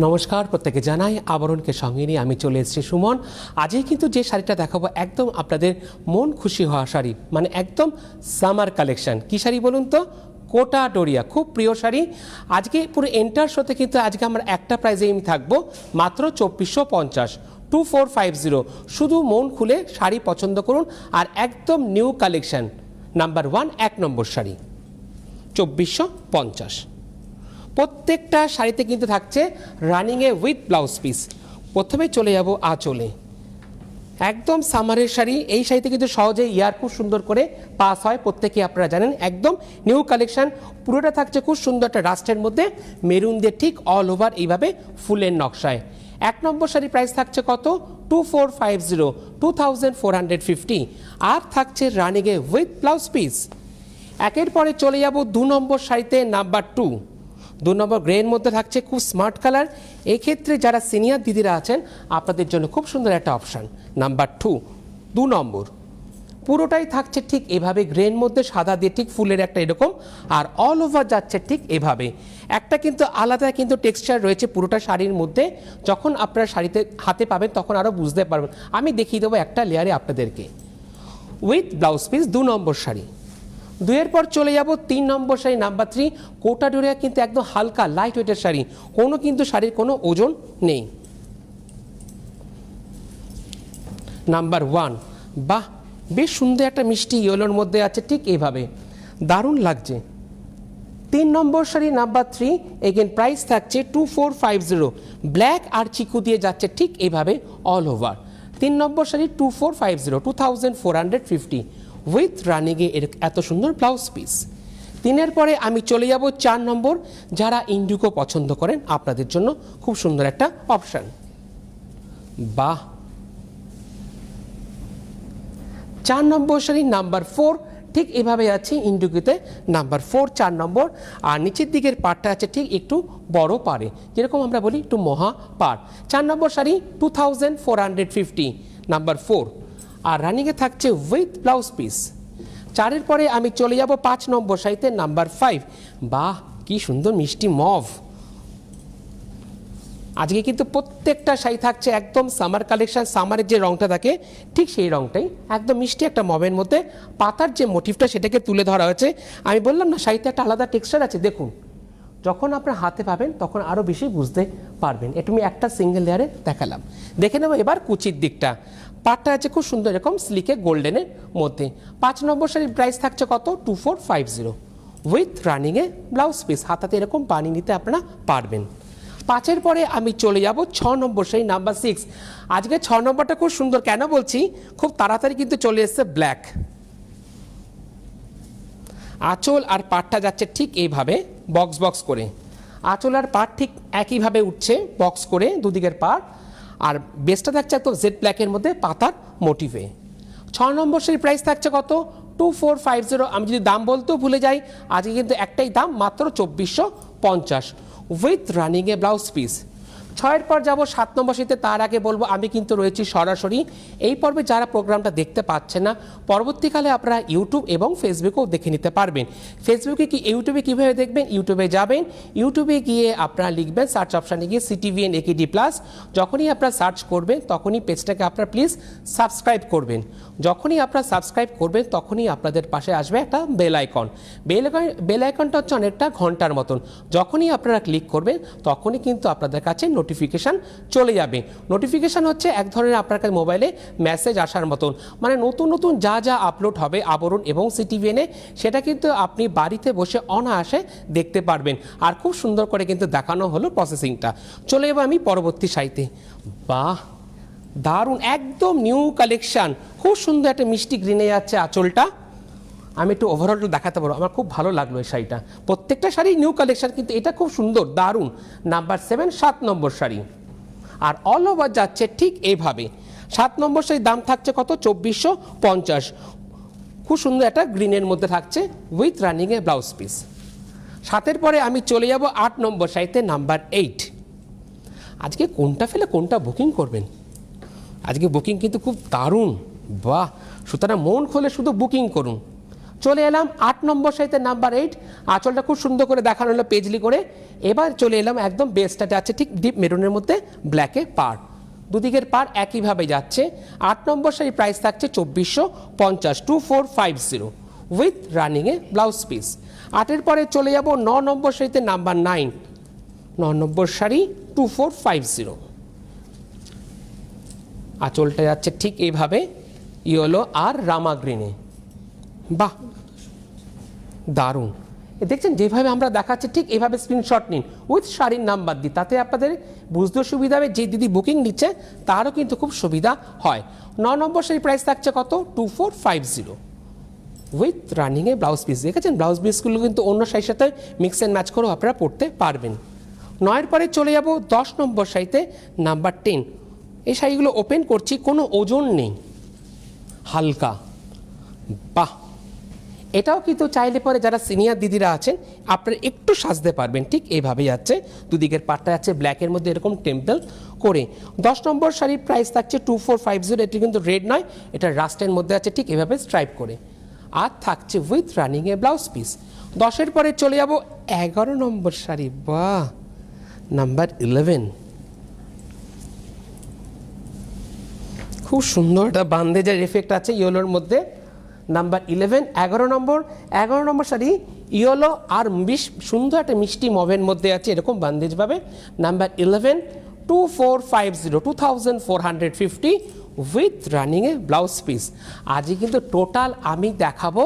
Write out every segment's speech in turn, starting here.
নমস্কার, প্রত্যেকে জানাই আবরণকে সঙ্গে নিয়ে আমি চলে এসেছি সুমন। আজই কিন্তু যে শাড়িটা দেখাবো একদম আপনাদের মন খুশি হওয়া শাড়ি, মানে একদম সামার কালেকশন। কি শাড়ি বলুন তো? কোটা ডোরিয়া, খুব প্রিয় শাড়ি। আজকে পুরো এন্টার শোতে কিন্তু আজকে আমরা একটা প্রাইজে আমি থাকবো মাত্র 2450, 2450। শুধু মন খুলে শাড়ি পছন্দ করুন আর একদম নিউ কালেকশন নাম্বার 1 এক নম্বর শাড়ি 2450। প্রত্যেকটা শাড়িতে কিন্তু থাকছে রানিংয়ে উইথ ব্লাউজ পিস। প্রথমে চলে যাব আঁচলে, একদম সামারের শাড়ি। এই শাড়িতে কিন্তু সহজে ইয়ার খুব সুন্দর করে পাস হয়, প্রত্যেকে আপনারা জানেন। একদম নিউ কালেকশন, পুরোটা থাকছে খুব সুন্দর একটা রাস্টের মধ্যে মেরুন দিয়ে ঠিক অল ওভার এইভাবে ফুলের নকশায়। এক নম্বর শাড়ি প্রাইস থাকছে কত? 2450, 2450। আর থাকছে রানিংয়ে উইথ ব্লাউজ পিস। একের পরে চলে যাব 2 নম্বর শাড়িতে নাম্বার 2। 2 নম্বর গ্রের মধ্যে থাকছে খুব স্মার্ট কালার। এই ক্ষেত্রে যারা সিনিয়র দিদিরা আছেন আপনাদের জন্য খুব সুন্দর একটা অপশান নাম্বার 2 নম্বর। পুরোটাই থাকছে ঠিক এভাবে গ্রের মধ্যে সাদা দিয়ে ঠিক ফুলের একটা এরকম, আর অল ওভার যাচ্ছে ঠিক এভাবে। একটা কিন্তু আলাদা কিন্তু টেক্সচার রয়েছে পুরোটা শাড়ির মধ্যে। যখন আপনারা শাড়িতে হাতে পাবেন তখন আরও বুঝতে পারবেন। আমি দেখিয়ে দেবো একটা লেয়ারে আপনাদেরকে। উইথ ব্লাউজ পিস 2 নম্বর শাড়ি। 2-এর পর চলে যাব 3 নম্বর শাড়ি নাম্বার 3। কোটা ডোরিয়া কিন্তু একদম হালকা লাইট ওয়েটের শাড়ি, কোনো কিন্তু শাড়ির কোনো ওজন নেই। নাম্বার 1, বাহ, বেশ সুন্দর একটা মিষ্টি ইয়েলোর মধ্যে আছে ঠিক এইভাবে, দারুণ লাগছে। 3 নম্বর শাড়ি নাম্বার 3, এগেন প্রাইস থাকছে 2450। ব্ল্যাক আর চিকু দিয়ে যাচ্ছে ঠিক এইভাবে অল ওভার। 3 নম্বর শাড়ি 2450, 2450 উইথ রানিংয়ে এত সুন্দর ব্লাউজ পিস। 3-এর পরে আমি চলে যাব 4 নম্বর। যারা ইন্ডিগো পছন্দ করেন আপনাদের জন্য খুব সুন্দর একটা অপশান। বাহ, 4 নম্বর শাড়ি নাম্বার 4 ঠিক এভাবে আছে ইন্ডিগোতে নাম্বার 4 4 নম্বর। আর নিচের দিকের পাড়টা আছে ঠিক একটু বড় পাড়ে, যেরকম আমরা বলি একটু মহা পাড়। 4 নম্বর শাড়ি 2450 নাম্বার 4, আর রানিংয়ে থাকছে উইথ ব্লাউজ পিস। 4-এর পরে আমি চলে যাব 5 নম্বর শাড়িতে নাম্বার 5। বাহ, কি সুন্দর মিষ্টি মভ। আজকে কিন্তু প্রত্যেকটা শাড়ি থাকছে একদম সামার কালেকশন। সামারের যে রংটা থাকে ঠিক সেই রংটাই একদম মিষ্টি একটা মবের মধ্যে পাতার যে মোটিভটা সেটাকে তুলে ধরা হয়েছে। আমি বললাম না, শাড়িতে একটা আলাদা টেক্সচার আছে। দেখুন, যখন আপনার হাতে পাবেন তখন আরও বেশি বুঝতে পারবেন। এটা আমি একটা সিঙ্গেল লেয়ারে দেখালাম। দেখে নেব এবার কুচির দিকটা। পাটটা আছে খুব সুন্দর এরকম স্লিকে গোল্ডেনের মধ্যে। 5 নম্বর শাড়ির প্রাইস থাকছে কত? 2450 উইথ রানিংয়ে ব্লাউজ পিস। হাতাতে এরকম বানিয়ে নিতে আপনারা পারবেন। 5-এর পরে আমি চলে যাব 6 নম্বর শাড়ি নাম্বার 6। আজকে 6 নম্বরটা খুব সুন্দর, কেন বলছি, খুব তাড়াতাড়ি কিন্তু চলে এসছে ব্ল্যাক। আঁচল আর পাটটা যাচ্ছে ঠিক এইভাবে বক্স বক্স করে। আঁচল আর পাট ঠিক একইভাবে উঠছে বক্স করে দুদিকের পাট, আর বেসটা থাকছে একদম জেড ব্ল্যাকের মধ্যে পাতার মোটিভে। 6 নম্বর শাড়ির প্রাইস থাকছে কত? 2450। আমি যদি দাম বলতেও ভুলে যাই, আজকে কিন্তু একটাই দাম মাত্র 2450 উইথ রানিংয়ে ব্লাউজ পিস। 6-এর পর যাব 7 নম্বর শাড়িতে। তার আগে বলবো আমি কিন্তু রয়েছি সরাসরি এই পর্বে। যারা প্রোগ্রামটা দেখতে পাচ্ছেন না, পরবর্তীকালে আপনারা ইউটিউব এবং ফেসবুকেও দেখে নিতে পারবেন। ফেসবুকে ইউটিউবে কীভাবে দেখবেন? ইউটিউবে যাবেন, ইউটিউবে গিয়ে আপনারা লিখবেন সার্চ অপশানে গিয়ে CTVN AKD+। যখনই আপনারা সার্চ করবেন তখনই পেজটাকে আপনারা প্লিজ সাবস্ক্রাইব করবেন। যখনই আপনারা সাবস্ক্রাইব করবেন তখনই আপনাদের পাশে আসবে একটা বেল আইকন। বেল আইকনটা হচ্ছে অনেকটা ঘন্টার মতন। যখনই আপনারা ক্লিক করবেন তখনই কিন্তু আপনাদের কাছে নোটিফিকেশান চলে যাবে। নোটিফিকেশান হচ্ছে এক ধরনের আপনার কাছে মোবাইলে মেসেজ আসার মতন, মানে নতুন নতুন যা যা আপলোড হবে আবরণ এবং CTVN-এ সেটা কিন্তু আপনি বাড়িতে বসে অনায়াসে দেখতে পারবেন। আর খুব সুন্দর করে কিন্তু দেখানো হলো প্রসেসিংটা। চলে যাবো আমি পরবর্তী শাড়িতে। বাহ, দারুণ, একদম নিউ কালেকশান। খুব সুন্দর একটা মিষ্টি গ্রিনে যাচ্ছে আঁচলটা। আমি একটু ওভারঅলটা দেখাতে পারবো। আমার খুব ভালো লাগলো এই শাড়িটা। প্রত্যেকটা শাড়ি নিউ কালেকশন, কিন্তু এটা খুব সুন্দর, দারুণ। নাম্বার 7 7 নম্বর শাড়ি, আর অল ওভার যাচ্ছে ঠিক এইভাবে। 7 নম্বর শাড়ির দাম থাকছে কত? 2450। খুব সুন্দর একটা গ্রিনের মধ্যে থাকছে উইথ রানিংয়ে ব্লাউজ পিস। 7-এর পরে আমি চলে যাব 8 নম্বর শাড়িতে নাম্বার 8। আজকে কোনটা ফেলে কোনটা বুকিং করবেন? আজকে বুকিং কিন্তু খুব দারুণ। বাহ, সুতরাং মন খুলে শুধু বুকিং করুন। চলে এলাম 8 নম্বর শাড়িতে নাম্বার 8, আঁচলটা খুব সুন্দর করে দেখানো হলো পেজলি করে। এবার চলে এলাম একদম বেসটাতে আছে ঠিক ডিপ মেরুনের মধ্যে ব্ল্যাকে পার, দুদিকের পার একইভাবে যাচ্ছে। 8 নম্বর শাড়ি প্রাইস থাকছে 2450, 2450 উইথ রানিংয়ে ব্লাউজ পিস। 8-এর পরে চলে যাব 9 নম্বর শাড়িতে নাম্বার 9, 9 নম্বর শাড়ি 2450, আঁচলটা যাচ্ছে ঠিক এইভাবে ইয়েলো আর রামা গ্রিনে। বাহ দারুণ, দেখছেন যেভাবে আমরা দেখাচ্ছি ঠিক এইভাবে স্ক্রিনশট নিন উইথ শাড়ির নাম্বার দিই, তাতে আপনাদের বুঝতে সুবিধা হবে। যে দিদি বুকিং নিচ্ছে তারও কিন্তু খুব সুবিধা হয়। 9 নম্বর শাড়ি প্রাইস থাকছে কত, 2450 উইথ রানিংয়ে ব্লাউজ পিস। দেখেছেন ব্লাউজ পিসগুলো কিন্তু অন্য শাড়ির সাথে মিক্স অ্যান্ড ম্যাচ করেও আপনারা পরতে পারবেন। 9-এর পরে চলে যাব 10 নম্বর শাড়িতে নাম্বার 10, এই শাড়িগুলো ওপেন করছি, কোনো ওজন নেই, হালকা। বাহ, এটাও কিন্তু চাইলে পরে যারা সিনিয়র দিদিরা আছেন আপনারা একটু সাজতে পারবেন। ঠিক এইভাবে যাচ্ছে, দুদিকের পাটটা যাচ্ছে ব্ল্যাকের মধ্যে এরকম টেম্পল করে। 10 নম্বর শাড়ির প্রাইস থাকছে 2450, এটি কিন্তু রেড নয়, এটা রাস্টের মধ্যে আছে ঠিক এভাবে স্ট্রাইপ করে, আর থাকছে উইথ রানিংয়ে ব্লাউজ পিস। 10-এর পরে চলে যাব 11 নম্বর শাড়ি, বাহ নাম্বার 11, খুব সুন্দর একটা বান্দেজের এফেক্ট আছে ইয়েলোর মধ্যে। নাম্বার 11, 11 নম্বর শাড়ি ইয়েলো আর সুন্দর একটা মিষ্টি মভের মধ্যে আছে এরকম বান্দেজভাবে। নাম্বার 11, 2450, 2450 উইথ রানিংয়ে ব্লাউজ পিস। আজকে কিন্তু টোটাল আমি দেখাবো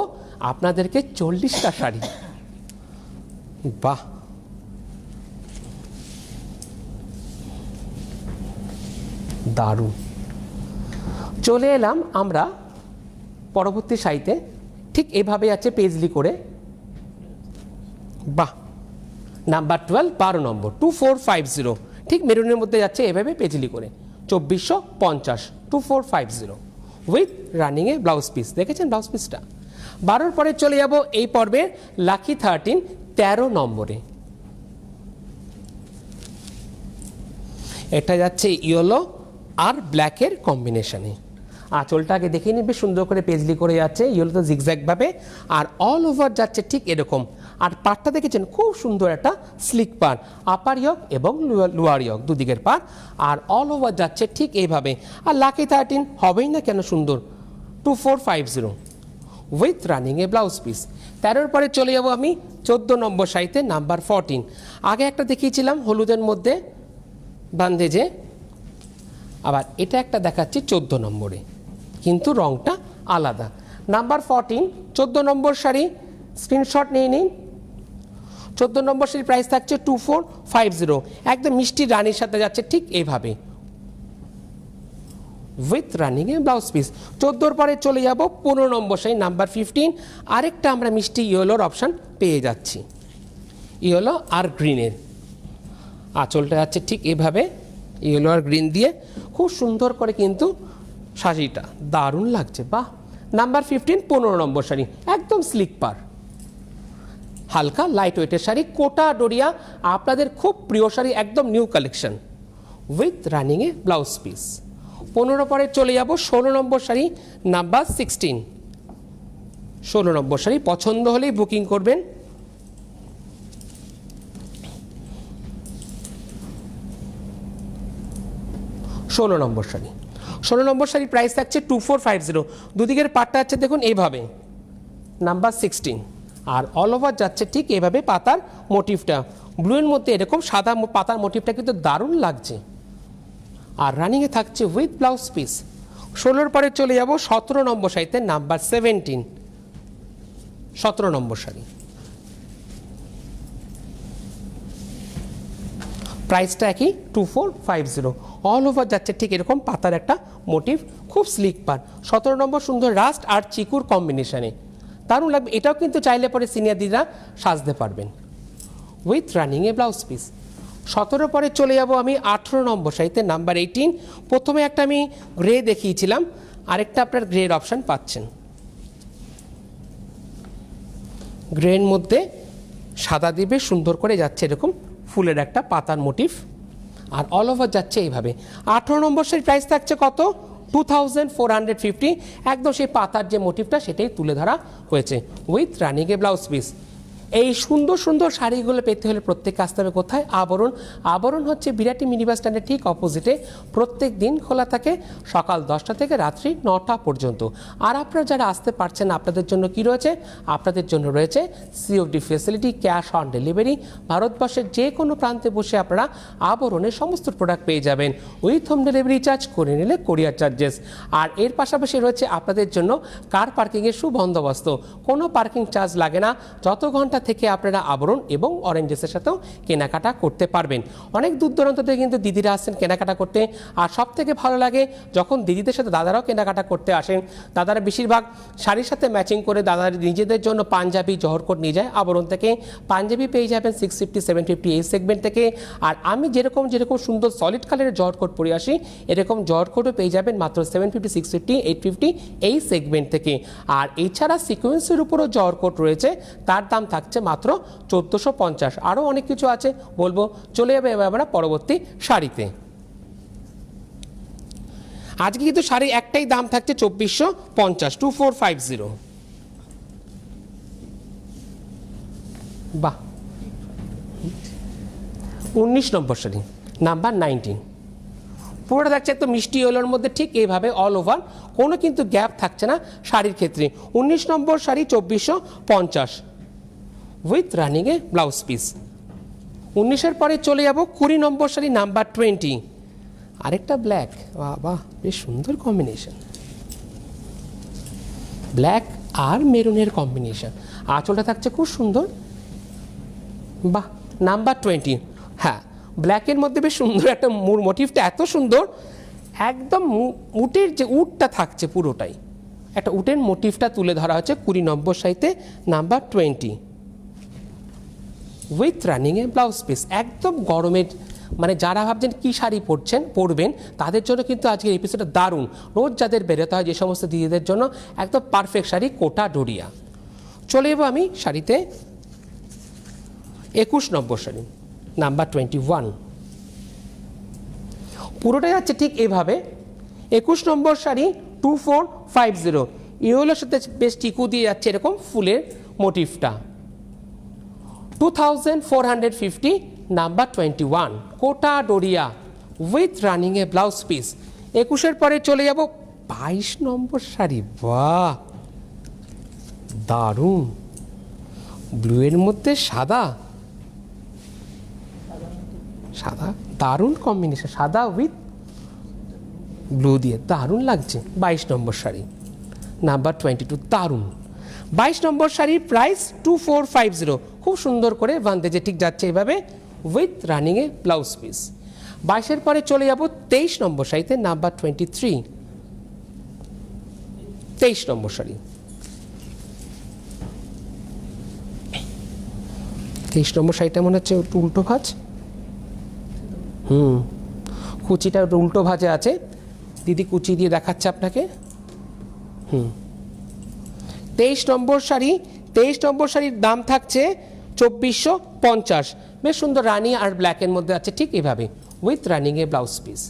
আপনাদেরকে 40টা শাড়ি। বাহ, দারুণ। চলে এলাম আমরা পরবর্তী শাড়িতে, ঠিক এভাবে আছে পেজলি করে। বাহ, নাম্বার 12, 12 নম্বর 2450, ঠিক মেরুনের মধ্যে যাচ্ছে এভাবে পেজলি করে, 2450, 2450 উইথ রানিংয়ে ব্লাউজ পিস। দেখেছেন ব্লাউজ পিসটা। 12-এর পরে চলে যাব এই পর্বের লাকি 13, 13 নম্বরে, এটা যাচ্ছে ইয়েলো আর ব্ল্যাকের কম্বিনেশনে। আঁচলটা আগে দেখে নিন, বেশ সুন্দর করে পেজলি করে যাচ্ছে ইয়েলো তো জিগজ্যাগভাবে, আর অল ওভার যাচ্ছে ঠিক এরকম। আর পাড়টা দেখেছেন খুব সুন্দর একটা স্লিক পাড়, আপার ইয়ক এবং লোয়ার ইয়ক দুদিকের পাড়, আর অল ওভার যাচ্ছে ঠিক এইভাবে। আর লাকি 13 হবেই না কেন সুন্দর, 2450 উইথ রানিংয়ে ব্লাউজ পিস। 13-এর পরে চলে যাব আমি 14 নম্বর শাড়িতে নাম্বার 14, আগে একটা দেখিয়েছিলাম হলুদের মধ্যে বান্দেজে, আবার এটা একটা দেখাচ্ছি 14 নম্বরে, কিন্তু রংটা আলাদা। নাম্বার 14, 14 নম্বর শাড়ি, স্ক্রিনশট নিয়ে নিন। 14 নম্বর শাড়ির প্রাইস থাকছে 2450, একদম মিষ্টি রানীর সাথে যাচ্ছে ঠিক এইভাবে উইথ রানিংয়ে ব্লাউজ পিস। 14-এর পরে চলে যাব 15 নম্বর শাড়ি নাম্বার 15, আরেকটা আমরা মিষ্টি ইয়েলোর অপশান পেয়ে যাচ্ছি, ইয়েলো আর গ্রিনের। আঁচলটা যাচ্ছে ঠিক এভাবে ইয়েলো আর গ্রিন দিয়ে, খুব সুন্দর করে কিন্তু শাড়িটা দারুণ লাগছে। বাহ, নাম্বার 15, 15 নম্বর শাড়ি, একদম স্লিক পার, হালকা লাইট ওয়েটের শাড়ি, কোটা ডোরিয়া, আপনাদের খুব প্রিয় শাড়ি, একদম নিউ কালেকশন উইথ রানিংয়ে ব্লাউজ পিস। 15 পরে চলে যাব 16 নম্বর শাড়ি নাম্বার 16, 16 নম্বর শাড়ি পছন্দ হলেই বুকিং করবেন। ষোলো নম্বর শাড়ি, 16 নম্বর শাড়ি প্রাইস থাকছে 2450, দুদিকের পাটটা আছে দেখুন এইভাবে নাম্বার 16, আর অল ওভার যাচ্ছে ঠিক এইভাবে পাতার মোটিভটা, ব্লুয়ের মধ্যে এরকম সাদা পাতার মোটিভটা কিন্তু দারুণ লাগছে, আর রানিংয়ে থাকছে উইথ ব্লাউজ পিস। 16-এর পরে চলে যাব 17 নম্বর শাড়িতে নাম্বার 17, 17 নম্বর শাড়ি, প্রাইসটা একই 2450, অল ওভার যাচ্ছে ঠিক এরকম পাতার একটা মোটিভ, খুব স্লিক পার। 17 নম্বর সুন্দর রাস্ট আর চিকুর কম্বিনেশনে দারুণ লাগবে, এটাও কিন্তু চাইলে পরে সিনিয়র দিদিরা সাজতে পারবেন উইথ রানিংয়ে ব্লাউজ পিস। 17 পরে চলে যাব আমি 18 নম্বর শাড়িতে নাম্বার 18, প্রথমে একটা আমি গ্রে দেখিয়েছিলাম, আরেকটা আপনার গ্রের অপশান পাচ্ছেন, গ্রের মধ্যে সাদা দিবে সুন্দর করে যাচ্ছে এরকম ফুলের একটা পাতার মোটিভ, আর অল ওভার যাচ্ছে এইভাবে। 18 নম্বর শাড়ির প্রাইস থাকছে কত, 2450, একদম সেই পাতার যে মোটিভটা সেটাই তুলে ধরা হয়েছে উইথ রানিং এ ব্লাউজ পিস। এই সুন্দর সুন্দর শাড়িগুলো পেতে হলে প্রত্যেক আসতে হবে কোথায়? আবরণ। আবরণ হচ্ছে বিরাটি মিনি বাস স্ট্যান্ডের ঠিক অপোজিটে, প্রত্যেক দিন খোলা থাকে সকাল 10টা থেকে রাত্রি 9টা পর্যন্ত। আর আপনারা যারা আসতে পারছেন আপনাদের জন্য কি রয়েছে? আপনাদের জন্য রয়েছে COD facility, cash on delivery. ভারতবর্ষের যে কোনো প্রান্তে বসে আপনারা আবরণের সমস্ত প্রোডাক্ট পেয়ে যাবেন উইথ হোম ডেলিভারি চার্জ, করে নিলে কোরিয়ার চার্জেস। আর এর পাশাপাশি রয়েছে আপনাদের জন্য কার পার্কিংয়ের সুবন্দোবস্ত, কোনো পার্কিং চার্জ লাগে না। যত ঘন্টা থেকে আপনারা আবরণ এবং অরেঞ্জেসের সাথেও কেনাকাটা করতে পারবেন। অনেক দূর দূরান্ত থেকে কিন্তু দিদিরা আসছেন কেনাকাটা করতে, আর সব থেকে ভালো লাগে যখন দিদিদের সাথে দাদারাও কেনাকাটা করতে আসেন। দাদারা বেশিরভাগ শাড়ির সাথে ম্যাচিং করে দাদারা নিজেদের জন্য পাঞ্জাবি, জহরকোট নিয়ে যায় আবরণ থেকে। পাঞ্জাবি পেয়ে যাবেন 650, 750 এই সেগমেন্ট থেকে। আর আমি যেরকম সুন্দর সলিড কালারের জহরকোট পরে আসি, এরকম জহরকোটও পেয়ে যাবেন মাত্র 750, 650, 850 এই সেগমেন্ট থেকে। আর এছাড়া সিকোয়েন্সের উপরও জহরকোট রয়েছে, তার দাম থাকছে মাত্র 1450। আরও অনেক কিছু আছে বলবো, চলে যাবে এবার আমরা পরবর্তী শাড়িতে। আজকে কিন্তু শাড়ি একটাই দাম থাকছে 2450, 2450। বাহ, 19 নম্বর শাড়ি, নাম্বার 19। পুরোটা থাকছে একদম মিষ্টি ইয়েলোর মধ্যে, ঠিক এইভাবে অল ওভার, কোনো কিন্তু গ্যাপ থাকছে না শাড়ির ক্ষেত্রে। 19 নম্বর শাড়ি 2450 উইথ রানিং এ ব্লাউজ পিস। 19-এর পরে চলে যাব 20 নম্বর শাড়ি, নাম্বার 20। আরেকটা ব্ল্যাক, বাহ বেশ সুন্দর কম্বিনেশন, ব্ল্যাক আর মেরুনের কম্বিনেশন। আঁচলটা থাকছে খুব সুন্দর, বাহ, নাম্বার 20। হ্যাঁ, ব্ল্যাকের মধ্যে বেশ সুন্দর একটা মোটিভটা এত সুন্দর, একদম উটের যে উটটা থাকছে পুরোটাই একটা উটের মোটিভটা তুলে ধরা হচ্ছে 20 নম্বর শাড়িতে, নাম্বার 20 উইথ রানিং এ ব্লাউজ পিস। একদম গরমের, মানে যারা ভাবছেন কী শাড়ি পরবেন তাদের জন্য কিন্তু আজকের এপিসোডটা দারুণ। রোজ যাদের বেরোতে হয় যে সমস্ত দিদিদের জন্য একদম পারফেক্ট শাড়ি, কোটা ডোরিয়া। চলে যাবো আমি শাড়িতে 21 নম্বর শাড়ি, নাম্বার 21। পুরোটাই যাচ্ছে ঠিক এভাবে। 21 নম্বর শাড়ি 2450, ইয়েলোর সাথে বেশ টিকু দিয়ে যাচ্ছে এরকম ফুলের মোটিভটা। 2450, number 21, Kota Doria with running এ ব্লাউজ পিস। 21-এর পরে চলে যাব 22 নম্বর শাড়ি। বাহ, দারুণ, ব্লুয়ের মধ্যে সাদা, সাদা দারুণ কম্বিনেশন, সাদা উইথ ব্লু দিয়ে দারুণ লাগছে। 22 নম্বর শাড়ি, নাম্বার 22, দারুণ। 22 নম্বর শাড়ির প্রাইস 2450, খুব সুন্দর করে বান্ধে ঠিক যাচ্ছে এভাবে উইথ রানিং এ ব্লাউজ পিস। 22-এর পরে চলে যাব 23 নম্বর শাড়িতে, নাম্বার 23। 23 নম্বর শাড়ি, 23 নম্বর শাড়িটা মনে হচ্ছে একটু উল্টো ভাঁজ, কুচিটা উল্টো ভাঁজে আছে, দিদি কুচি দিয়ে দেখাচ্ছে আপনাকে। 23 নম্বর শাড়ি, 23 নম্বর শাড়ির দাম থাকছে 2450। বেশ সুন্দর রানি আর ব্ল্যাকের মধ্যে আছে ঠিক এভাবে উইথ রানিং এ ব্লাউজ পিস।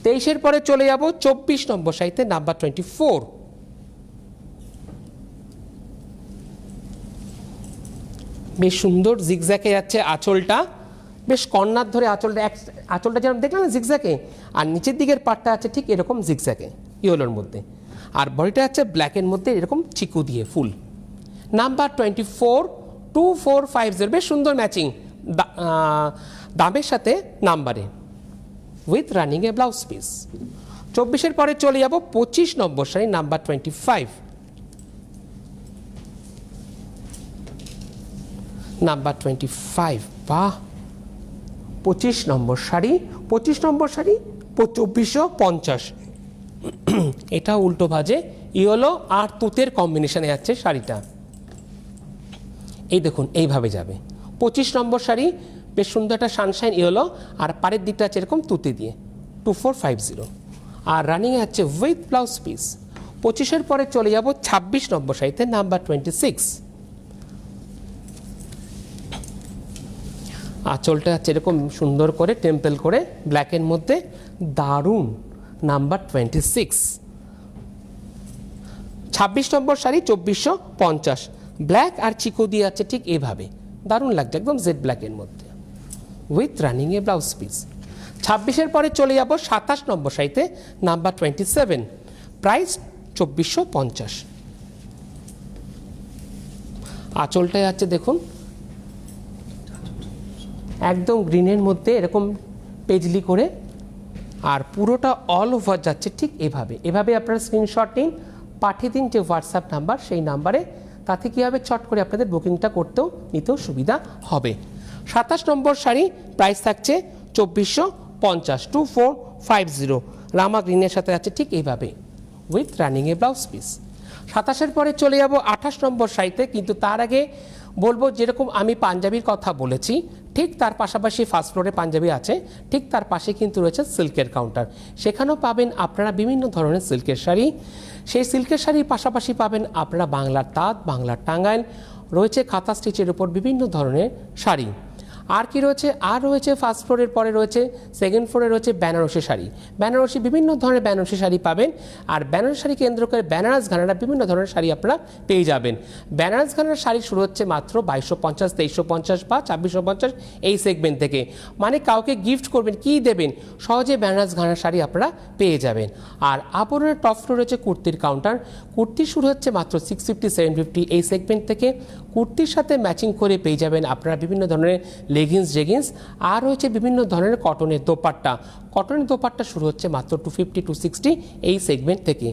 23-এর পরে চলে যাব 24 নম্বর শাড়িতে, নাম্বার 24। বেশ সুন্দর জিগজ্যাকে যাচ্ছে আঁচলটা, বেশ কর্নার ধরে আঁচলটা যেরকম দেখলাম না জিগজ্যাকে, আর নিচের দিকের পাটটা আছে ঠিক এরকম জিগজ্যাকে ইয়েলোর মধ্যে, আর বডিটা আছে ব্ল্যাকের মধ্যে এরকম চিকু দিয়ে ফুল। নাম্বার 24, 2450, বেশ সুন্দর ম্যাচিং দামের সাথে নাম্বারে উইথ রানিং এ ব্লাউজ পিস। 24-এর পরে চলে যাব 25 নম্বর শাড়ি, নাম্বার 25। নাম্বার 25, বাহ, 25 নম্বর শাড়ি, 25 নম্বর শাড়ি 2450। এটা উল্টো ভাজে ইয়েলো আর তুতের কম্বিনেশনে যাচ্ছে শাড়িটা, এই দেখুন এইভাবে যাবে। 25 নম্বর শাড়ি বেশ সুন্দর একটা সানশাইন ইয়েলো, আর পাড়ের দিকটা আছে এরকম তুতে দিয়ে 2450, আর রানিং আছে উইথ ব্লাউজ পিস। 25-এর পরে চলে যাব 26 নম্বর শাড়িতে, নাম্বার 26। আঁচলটা আছে এরকম সুন্দর করে টেম্পল করে ব্ল্যাকের মধ্যে, দারুণ নাম্বার 26। 26 নম্বর শাড়ি 2450, ব্ল্যাক আর চিকো দিয়ে আছে ঠিক এভাবে, দারুণ লাগছে একদম জেড ব্ল্যাকের মধ্যে উইথ রানিং এ ব্লাউজ পিস। 26-এর পরে চলে যাব 27 নম্বর শাড়িতে, নাম্বার 27, প্রাইস 2450। আঁচলটায় আছে দেখুন একদম গ্রিনের মধ্যে এরকম পেজলি করে, আর পুরোটা অল ওভার যাচ্ছে ঠিক এভাবে। এভাবে আপনারা স্ক্রিনশট নিন, পাঠিয়ে দিন যে হোয়াটসঅ্যাপ নাম্বার, সেই নাম্বারে, তাতে কী হবে চট করে আপনাদের বুকিংটা করতেও নিতেও সুবিধা হবে। 27 নম্বর শাড়ি প্রাইস থাকছে 2450, 2450, রামা গ্রিনের সাথে আছে ঠিক এইভাবে উইথ রানিং এ ব্লাউজ পিস। 27-এর পরে চলে যাব 28 নম্বর শাড়িতে, কিন্তু তার আগে বলবো যেরকম আমি পাঞ্জাবির কথা বলেছি ঠিক তার পাশাপাশি ফার্স্ট ফ্লোরে পাঞ্জাবি আছে, ঠিক তার পাশে কিন্তু রয়েছে সিল্কের কাউন্টার, সেখানেও পাবেন আপনারা বিভিন্ন ধরনের সিল্কের শাড়ি। সেই সিল্কের শাড়ির পাশাপাশি পাবেন আপনারা বাংলার তাঁত, বাংলার টাঙ্গাইল, রয়েছে খাতা স্টিচের উপর বিভিন্ন ধরনের শাড়ি। আর কি রয়েছে, আর রয়েছে ফার্স্ট ফ্লোরের পরে রয়েছে সেকেন্ড ফ্লোরে রয়েছে বেনারসি শাড়ি, বেনারসি বিভিন্ন ধরনের বেনারসি শাড়ি পাবেন। আর বেনারসি শাড়ি কেন্দ্র করে বেনারস ঘানারা বিভিন্ন ধরনের শাড়ি আপনারা পেয়ে যাবেন। বেনারস ঘানার শাড়ি শুরু হচ্ছে মাত্র 2250, 2350 বা 2650 এই সেগমেন্ট থেকে, মানে কাউকে গিফট করবেন কি দেবেন সহজে বেনারস ঘানার শাড়ি আপনারা পেয়ে যাবেন। আর আপরের টপ ফ্লোর রয়েছে কুর্তির কাউন্টার, কুর্তি শুরু হচ্ছে মাত্র 650, 750 এই সেগমেন্ট থেকে, কুর্তির সাথে ম্যাচিং করে পেয়ে যাবেন আপনারা বিভিন্ন ধরনের লেগিংস, জেগিংস, আর রয়েছে বিভিন্ন ধরনের কটনের দোপাট্টা, কটনের দোপাট্টা শুরু হচ্ছে মাত্র 250, 260 এই সেগমেন্ট থেকে।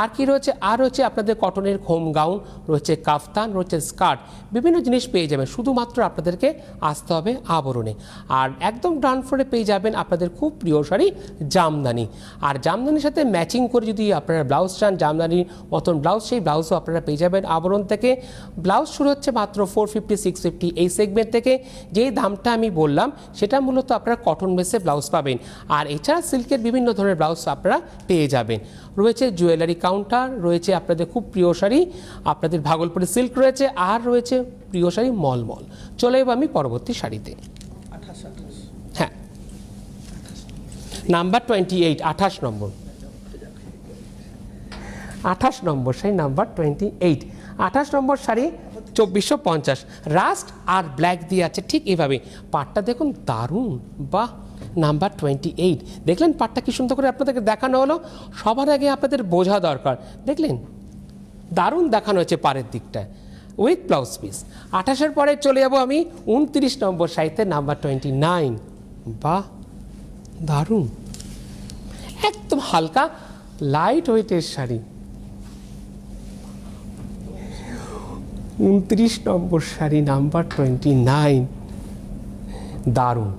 আর কি রয়েছে, আর রয়েছে আপনাদের কটনের হোম গাউন, রয়েছে কাফতান, রয়েছে স্কার্ট, বিভিন্ন জিনিস পেয়ে যাবেন, শুধুমাত্র আপনাদেরকে আসতে হবে আবরণে। আর একদম গ্রাউন্ড ফ্লোরে পেয়ে যাবেন আপনাদের খুব প্রিয় শাড়ি জামদানি, আর জামদানির সাথে ম্যাচিং করে যদি আপনারা ব্লাউজ চান জামদানির মতন ব্লাউজ, সেই ব্লাউজও আপনারা পেয়ে যাবেন আবরণ থেকে। ব্লাউজ শুরু হচ্ছে মাত্র 450, 650 এই সেগমেন্ট থেকে। যেই দামটা আমি বললাম সেটা মূলত আপনারা কটন বেসে ব্লাউজ পাবেন, আর এছাড়া সিল্কের বিভিন্ন ধরনের ব্লাউজ আপনারা পেয়ে যাবেন। রয়েছে জুয়েলারি কাউন্টার, রয়েছে আপনাদের খুব প্রিয় শাড়ি আপনাদের ভাগলপুরি সিল্ক রয়েছে, আর রয়েছে প্রিয় শাড়ি মলমল। চলে যাবো আমি পরবর্তী শাড়িতে, হ্যাঁ নাম্বার 28, 28 নম্বর, 28 নম্বর শাড়ি নাম্বার 28। 28 নম্বর শাড়ি 2450, রাস্ট আর ব্ল্যাক দিয়ে আছে ঠিক এভাবে, পাটটা দেখুন দারুণ, বাহ। নাম্বার 28, দেখলেন পাটটা কি সুন্দর করে আপনাদেরকে দেখানো হলো। সবার আগে আপনাদের বোঝা দরকার, দেখলেন দারুণ দেখানো হয়েছে পাড়ের দিকটায় উইথ ব্লাউজ পিস। 28-এর পরে চলে যাব আমি 29 নম্বর শাড়িতে, নাম্বার 29, বাহ দারুণ, একদম হালকা লাইট ওয়েটের শাড়ি। 29 নম্বর শাড়ি নাম্বার 29, দারুণ।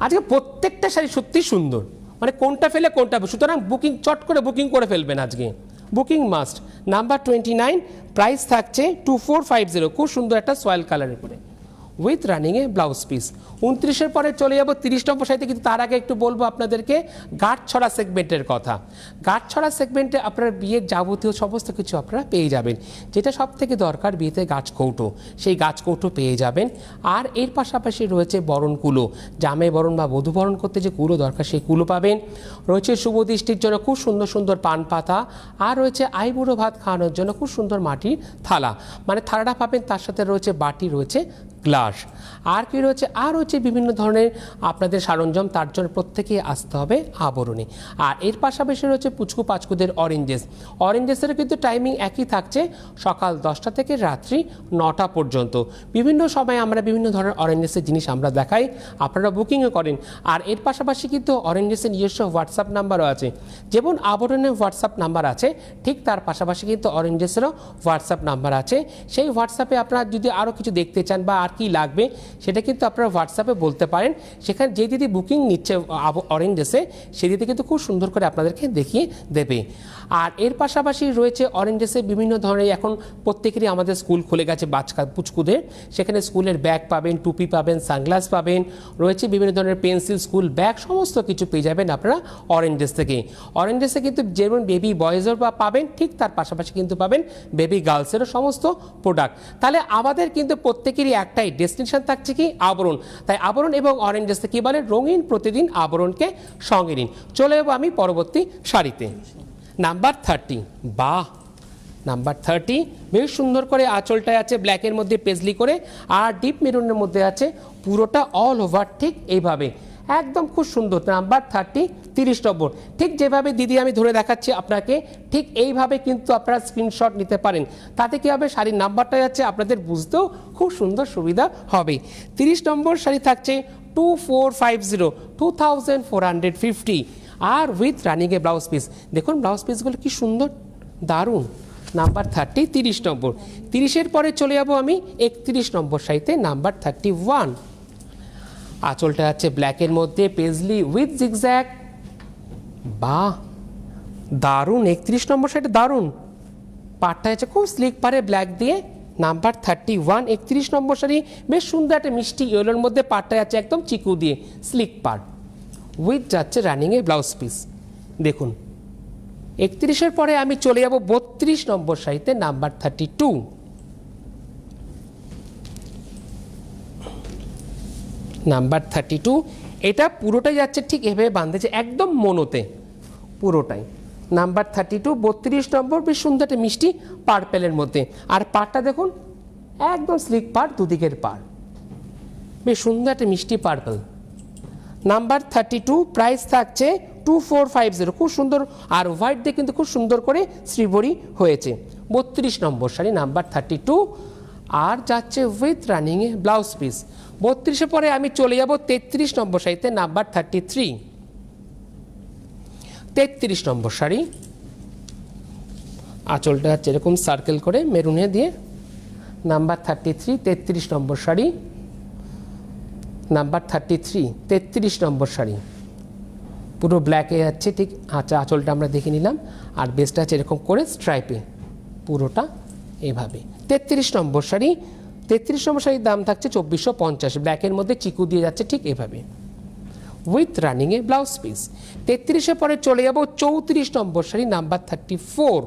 আজকে প্রত্যেকটা শাড়ি সত্যি সুন্দর, মানে কোনটা ফেলে কোনটা, সুতরাং বুকিং চট করে বুকিং করে ফেলবেন, আজকে বুকিং মাস্ট। নাম্বার 29, প্রাইস থাকছে 2450, খুব সুন্দর একটা সয়েল কালারের উপরে উইথ রানিংয়ে ব্লাউজ পিস। 29-এর পরে চলে যাব 30 নম্বর শাড়িতে, কিন্তু তার আগে একটু বলবো আপনাদেরকে গাঁটছড়া সেগমেন্টের কথা। গাঁটছড়া সেগমেন্টে আপনার বিয়ের যাবতীয় সমস্ত কিছু আপনারা পেয়ে যাবেন, যেটা সব থেকে দরকার বিয়েতে গাছ কৌটো, সেই গাছ কৌটো পেয়ে যাবেন। আর এর পাশাপাশি রয়েছে বরণ কুলো, জামাই বরণ বা বধূ বরণ করতে যে কুলো দরকার সেই কুলো পাবেন। রয়েছে শুভ দৃষ্টির জন্য খুব সুন্দর সুন্দর পান পাতা, আর রয়েছে আইবুড়ো ভাত খাওয়ানোর জন্য খুব সুন্দর মাটির থালা, মানে থালাটা পাবেন, তার সাথে রয়েছে বাটি, রয়েছে গ্লাস। আর কি রয়েছে, আর রয়েছে বিভিন্ন ধরনের আপনাদের সরঞ্জাম, তার জন্য প্রত্যেকেই আসতে হবে আবরণে। আর এর পাশাপাশি রয়েছে পুচকু পাচকুদের অরেঞ্জেস, অরেঞ্জেসের কিন্তু টাইমিং একই থাকছে, সকাল 10টা থেকে রাত্রি 9টা পর্যন্ত। বিভিন্ন সময় আমরা বিভিন্ন ধরনের অরেঞ্জেসের জিনিস আমরা দেখাই, আপনারা বুকিংও করেন। আর এর পাশাপাশি কিন্তু অরেঞ্জেসের নিজস্ব হোয়াটসঅ্যাপ নাম্বারও আছে, যেমন আবরণের হোয়াটসঅ্যাপ নাম্বার আছে, ঠিক তার পাশাপাশি কিন্তু অরেঞ্জেসেরও হোয়াটসঅ্যাপ নাম্বার আছে। সেই হোয়াটসঅ্যাপে আপনারা যদি আরও কিছু দেখতে চান বা আর কি লাগবে সেটা কিন্তু আপনারা হোয়াটসঅ্যাপে বলতে পারেন, সেখানে যে দিদি বুকিং নিচ্ছে অরেঞ্জেসে সে দিদি কিন্তু খুব সুন্দর করে আপনাদেরকে দেখিয়ে দেবে। আর এর পাশাপাশি রয়েছে অরেঞ্জেসে বিভিন্ন ধরনের, এখন প্রত্যেকেরই আমাদের স্কুল খুলে গেছে বাচ্চা পুচকুদের, সেখানে স্কুলের ব্যাগ পাবেন, টুপি পাবেন, সানগ্লাস পাবেন, রয়েছে বিভিন্ন ধরনের পেন্সিল, স্কুল ব্যাগ, সমস্ত কিছু পেয়ে যাবেন আপনারা অরেঞ্জেস থেকে। অরেঞ্জেসে কিন্তু যেমন বেবি বয়েজের পাবেন, ঠিক তার পাশাপাশি কিন্তু পাবেন বেবি গার্লসেরও সমস্ত প্রোডাক্ট। তাহলে আমাদের কিন্তু প্রত্যেকেরই একটা একটাই ডেস্টিনেশন থাকছে কি আবরণ। তাই আবরণ এবং অরেঞ্জ কি বলে রঙিন প্রতিদিন আবরণকে সঙ্গে নিন। চলে যাবো আমি পরবর্তী শাড়িতে নাম্বার 30। বাহ, নাম্বার 30 বেশ সুন্দর করে আঁচলটায় আছে ব্ল্যাকের মধ্যে পেজলি করে, আর ডিপ মেরুনের মধ্যে আছে পুরোটা অল ওভার ঠিক এইভাবে একদম খুব সুন্দর। নাম্বার 30 30 নম্বর। ঠিক যেভাবে দিদি আমি ধরে দেখাচ্ছি আপনাকে, ঠিক এইভাবে কিন্তু আপনারা স্ক্রিনশট নিতে পারেন। তাতে কী হবে, শাড়ির নাম্বারটা যাচ্ছে আপনাদের বুঝতেও খুব সুন্দর সুবিধা হবে। 30 নম্বর শাড়ি থাকছে 2450 2450 আর উইথ রানিংয়ে ব্লাউজ পিস। দেখুন ব্লাউজ পিসগুলো কি সুন্দর, দারুণ। নাম্বার 30 30 নম্বর। 30-এর পরে চলে যাবো আমি 31 নম্বর শাড়িতে নাম্বার 31। আঁচলটা আছে ব্ল্যাকের মধ্যে পেজলি উইথ জিগজ্যাগ। বাহ, দারুণ। 31 নম্বর শাড়িটা দারুণ, পাটটা আছে খুব স্লিক পারে ব্ল্যাক দিয়ে। নাম্বার 31 31 নম্বর শাড়ি বেশ সুন্দর একটা মিষ্টি ইয়েলোর মধ্যে, পাটটা আছে একদম চিকু দিয়ে স্লিক পাট উইথ যাচ্ছে রানিংয়ে ব্লাউজ পিস। দেখুন 31-এর পরে আমি চলে যাব 32 নম্বর শাড়িতে নাম্বার 32। নাম্বার 32 এটা পুরোটাই যাচ্ছে ঠিক এভাবে বাঁধেছে একদম মনোতে পুরোটাই। নাম্বার 32 32 নম্বর বেশ সুন্দর একটা মিষ্টি পার্পেলের মধ্যে, আর পাড়টা দেখুন একদম স্লিক পাড়, দুদিকের পাড় বেশ সুন্দর একটা মিষ্টি পার্পেল। নাম্বার 32 প্রাইস থাকছে 2450, খুব সুন্দর, আর হোয়াইট দিয়ে কিন্তু খুব সুন্দর করে শ্রীবরী হয়েছে। 32 নম্বর শাড়ি নাম্বার 32 আর যাচ্ছে উইথ রানিংয়ে ব্লাউজ পিস। 32-এর পরে আমি চলে যাব 33 নম্বর শাড়িতে নাম্বার 33। 33 নম্বর শাড়ি আঁচলটা হচ্ছে এরকম সার্কেল করে মেরুনে দিয়ে। নাম্বার 33 33 নম্বর শাড়ি নাম্বার 33 33 নম্বর শাড়ি পুরো ব্ল্যাকে যাচ্ছে ঠিক। আচ্ছা, আঁচলটা আমরা দেখে নিলাম, আর বেসটা আছে এরকম করে স্ট্রাইপে পুরোটা এভাবে। 33 নম্বর শাড়ি 33 নম্বর শাড়ির দাম থাকছে 2450, ব্ল্যাকের মধ্যে চিকু দিয়ে যাচ্ছে ঠিক এভাবে উইথ রানিংয়ে ব্লাউজ পিস। 33-এর পরে চলে যাব 34 নম্বর শাড়ি নাম্বার 34।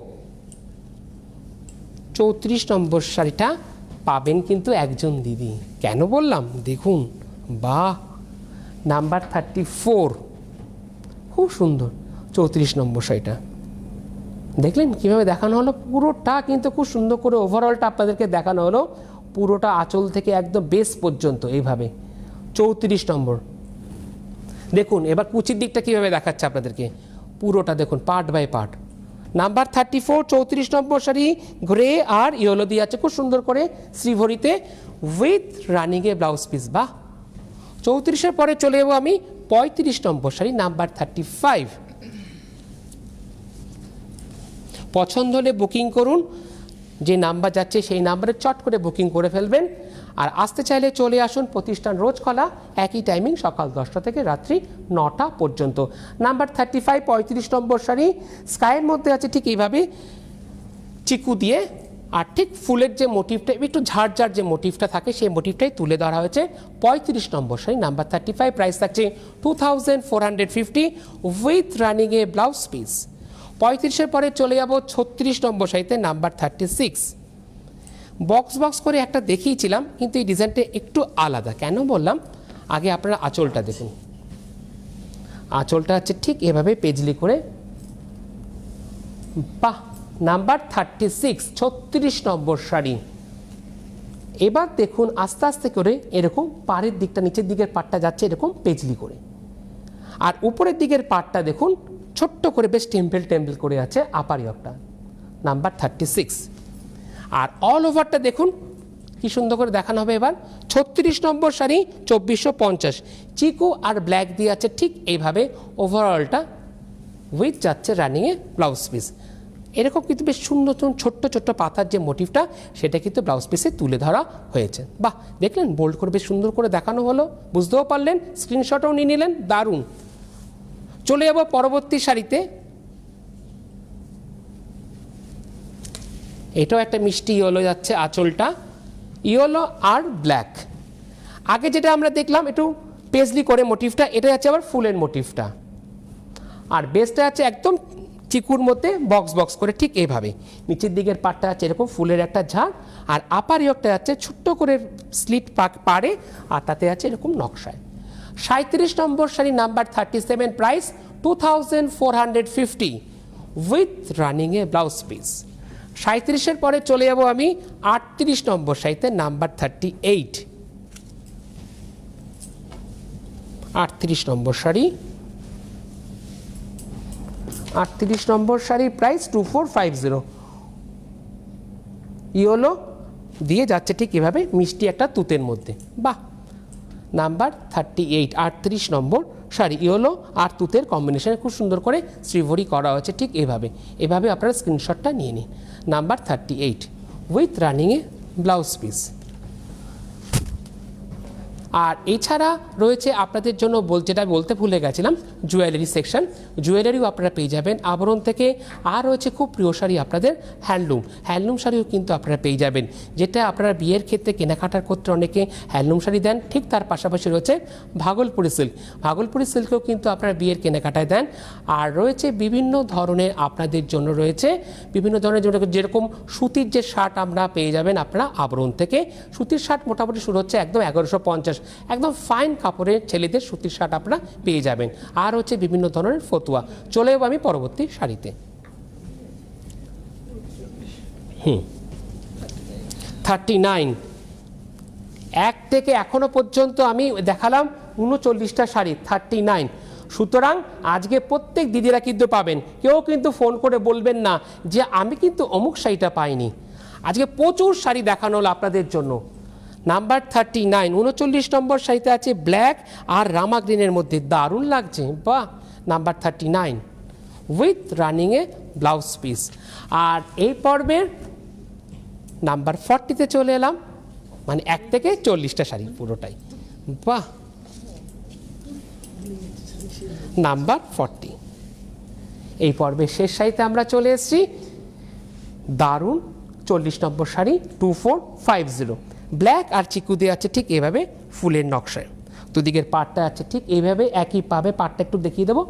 34 নম্বর শাড়িটা পাবেন কিন্তু একজন দিদি, কেন বললাম দেখুন। বাহ, নাম্বার 34 খুব সুন্দর। 34 নম্বর শাড়িটা দেখলেন কীভাবে দেখানো হলো, পুরোটা কিন্তু খুব সুন্দর করে ওভারঅলটা আপনাদেরকে দেখানো হলো, পুরোটা আঁচল থেকে একদম বেস পর্যন্ত এইভাবে। 34 নম্বর দেখুন। এবার কুচির দিকটা কীভাবে দেখাচ্ছে আপনাদেরকে, পুরোটা দেখুন পার্ট বাই পার্ট। নাম্বার 34 34 নম্বর শাড়ি গ্রে আর ইয়েলো দিয়ে আছে খুব সুন্দর করে শ্রীভরিতে উইথ রানিংয়ে ব্লাউজ পিস। বাহ, 34-এর পরে চলে যাবো আমি 35 নম্বর শাড়ি নাম্বার 35। পছন্দ হলে বুকিং করুন, যে নাম্বার যাচ্ছে সেই নাম্বারে চট করে বুকিং করে ফেলবেন। আর আসতে চাইলে চলে আসুন, প্রতিষ্ঠান রোজ খোলা, একই টাইমিং সকাল 10টা থেকে রাত্রি 9টা পর্যন্ত। নাম্বার 35 35 নম্বর শাড়ি স্কাইয়ের মধ্যে আছে ঠিক এইভাবে চিকু দিয়ে, আর ঠিক ফুলের যে মোটিভটা একটু ঝাড় যে মোটিভটা থাকে সেই মোটিভটাই তুলে ধরা হয়েছে। 35 নম্বর শাড়ি নাম্বার 35 প্রাইস থাকছে 2450 উইথ রানিংয়ে ব্লাউজ পিস। 35-এর পরে চলে যাব 36 নম্বর শাড়িতে নাম্বার 36। বক্স করে একটা দেখিয়েছিলাম, কিন্তু এই ডিজাইনটা একটু আলাদা। কেন বললাম, আগে আপনারা আঁচলটা দেখুন। আঁচলটা হচ্ছে ঠিক এভাবে পেজলি করে। বাহ, নাম্বার 36 36 নম্বর শাড়ি। এবার দেখুন আস্তে আস্তে করে এরকম পাড়ের দিকটা, নিচের দিকের পাটটা যাচ্ছে এরকম পেজলি করে, আর উপরের দিকের পাটটা দেখুন ছোট্ট করে বেশ টেম্পল করে আছে আপার ইয়কটা। নাম্বার 36 আর অল ওভারটা দেখুন কি সুন্দর করে দেখানো হবে। এবার 36 নম্বর শাড়ি 2450, চিকু আর ব্ল্যাক দিয়ে আছে ঠিক এইভাবে ওভারঅলটা উইথ যাচ্ছে রানিংয়ে ব্লাউজ পিস। এরকম কিন্তু বেশ সুন্দর ছোট্ট পাতার যে মোটিভটা সেটা কিন্তু ব্লাউজ পিসে তুলে ধরা হয়েছে। বাহ, দেখলেন বোল্ড করে বেশ সুন্দর করে দেখানো হলো, বুঝতেও পারলেন, স্ক্রিনশটও নিয়ে নিলেন, দারুণ। চলে যাব পরবর্তী শাড়িতে। এটাও একটা মিষ্টি ইয়েলো যাচ্ছে আঁচলটা, ইয়েলো আর ব্ল্যাক। আগে যেটা আমরা দেখলাম একটু পেজলি করে মোটিভটা, এটা যাচ্ছে আবার ফুলের মোটিভটা, আর বেসটা আছে একদম চিকুর মধ্যে বক্স বক্স করে ঠিক এইভাবে। নিচের দিকের পাটটা আছে এরকম ফুলের একটা ঝাড়, আর আপার ইয়কটা আছে ছোট্ট করে স্লিট পাড়ে, আর তাতে আছে এরকম নকশায়। 37 নম্বর sari number 37, price 2450 with running এ ব্লাউজ পিস। 37-এর পরে চলে যাব আমি 38 নম্বর শাড়িতে নাম্বার 38। 38 নম্বর শাড়ি, 38 নম্বর শাড়ির প্রাইস 2450। ইয়েলো দিয়ে যাচ্ছে ঠিক এভাবে মিষ্টি একটা তুতের মধ্যে, বাহ। নাম্বার 38, 38 নম্বর শাড়ি, ইয়েলো আর তুতের কম্বিনেশনে খুব সুন্দর করে শ্রীভরি করা হয়েছে ঠিক এভাবে। এভাবে আপনারা স্ক্রিনশটটা নিয়ে নিন। নাম্বার 38 উইথ রানিংয়ে ব্লাউজ পিস। আর এছাড়া রয়েছে আপনাদের জন্য যেটা বলতে ভুলে গেছিলাম, জুয়েলারি সেকশন। জুয়েলারিও আপনারা পেয়ে যাবেন আবরণ থেকে। আর রয়েছে খুব প্রিয় শাড়ি আপনাদের হ্যান্ডলুম শাড়িও কিন্তু আপনারা পেয়ে যাবেন, যেটা আপনারা বিয়ের ক্ষেত্রে কেনাকাটার ক্ষেত্রে অনেকে হ্যান্ডলুম শাড়ি দেন। ঠিক তার পাশাপাশি রয়েছে ভাগলপুরি সিল্ক। ভাগলপুরি সিল্কও কিন্তু আপনারা বিয়ের কেনাকাটায় দেন। আর রয়েছে বিভিন্ন ধরনের আপনাদের জন্য রয়েছে বিভিন্ন ধরনের, যেরকম সুতির যে শার্ট আমরা পেয়ে যাবেন আপনারা আবরণ থেকে। সুতির শার্ট মোটামুটি শুরু হচ্ছে একদম 1150, একদম ফাইন কাপড়ের ছেলেদের সুতির শার্ট আপনারা পেয়ে যাবেন। আর হচ্ছে বিভিন্ন ধরনের ফতুয়া। চলে যাবো আমি পরবর্তী শাড়িতে। 39, এক থেকে এখনো পর্যন্ত আমি দেখালাম 39টা শাড়ি, 39। সুতরাং আজকে প্রত্যেক দিদিরা কিন্তু পাবেন, কেউ কিন্তু ফোন করে বলবেন না যে আমি কিন্তু অমুক শাড়িটা পাইনি। আজকে প্রচুর শাড়ি দেখানো হলো আপনাদের জন্য। নাম্বার 39, 39 নম্বর শাড়িতে আছে ব্ল্যাক আর রামা গ্রিনের মধ্যে, দারুণ লাগছে, বাহ। নাম্বার 39 উইথ রানিংয়ে ব্লাউজ পিস। আর এই পর্বের নাম্বার 40তে চলে এলাম, মানে 1 থেকে 40টা শাড়ি পুরোটাই, বাহ। নাম্বার 40 এই পর্বের শেষ শাড়িতে আমরা চলে এসেছি, দারুণ 40 নম্বর শাড়ি 2450। ব্ল্যাক আর চিকু দিয়ে আছে ঠিক এভাবে ফুলের নকশায়। দুদিকের পাড়টা আছে ঠিক এইভাবে একই পাবে। পাড়টা একটু দেখিয়ে দেবো,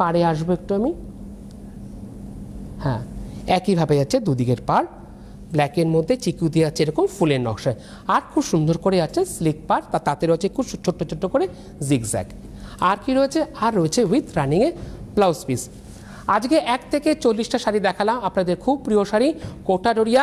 পাড়ে আসবো একটু আমি, হ্যাঁ একইভাবে আছে দুদিকের পাড়। ব্ল্যাকের মধ্যে চিকু দিয়ে আছে এরকম ফুলের নকশায়। আর খুব সুন্দর করে আছে স্লিক পাড়, তাতে রয়েছে খুব ছোট্ট ছোট্ট করে জিগজ্যাগ। আর কি রয়েছে, আর রয়েছে উইথ রানিংয়ে ব্লাউজ পিস। আজকে 1 থেকে 40টা শাড়ি দেখালাম আপনাদের খুব প্রিয় শাড়ি কোটা ডোরিয়া।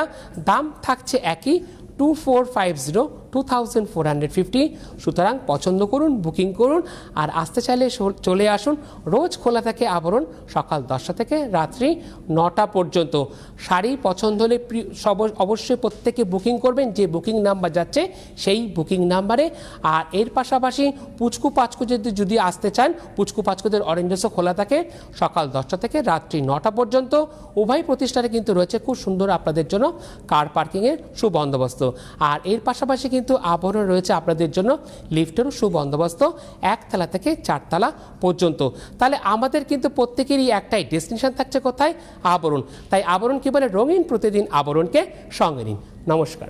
দাম থাকছে একই, 2450, 2450। সুতরাং পছন্দ করুন, বুকিং করুন। আর আসতে চাইলে চলে আসুন। রোজ খোলা থাকে আবরণ সকাল 10টা থেকে রাত্রি 9টা পর্যন্ত। শাড়ি পছন্দ হলে অবশ্যই প্রত্যেকে বুকিং করবেন, যে বুকিং নাম্বার যাচ্ছে সেই বুকিং নাম্বারে। আর এর পাশাপাশি পুচকু পাচকু যদি আসতে চান, পুচকু পাচকুদের অরেঞ্জেসও খোলা থাকে সকাল 10টা থেকে রাত্রি 9টা পর্যন্ত। উভয় প্রতিষ্ঠানে কিন্তু রয়েছে খুব সুন্দর আপনাদের জন্য কার পার্কিংয়ের সুবন্দোবস্ত। আর এর পাশাপাশি কিন্তু আবরণ রয়েছে আপনাদের জন্য লিফটেরও সুবন্দোবস্ত 1 তলা থেকে 4 তলা পর্যন্ত। তাহলে আমাদের কিন্তু প্রত্যেকেরই একটাই ডেস্টিনেশন থাকছে, কোথায়? আবরণ। তাই আবরণ কি বলে, রঙিন প্রতিদিন আবরণকে সঙ্গে নিন। নমস্কার।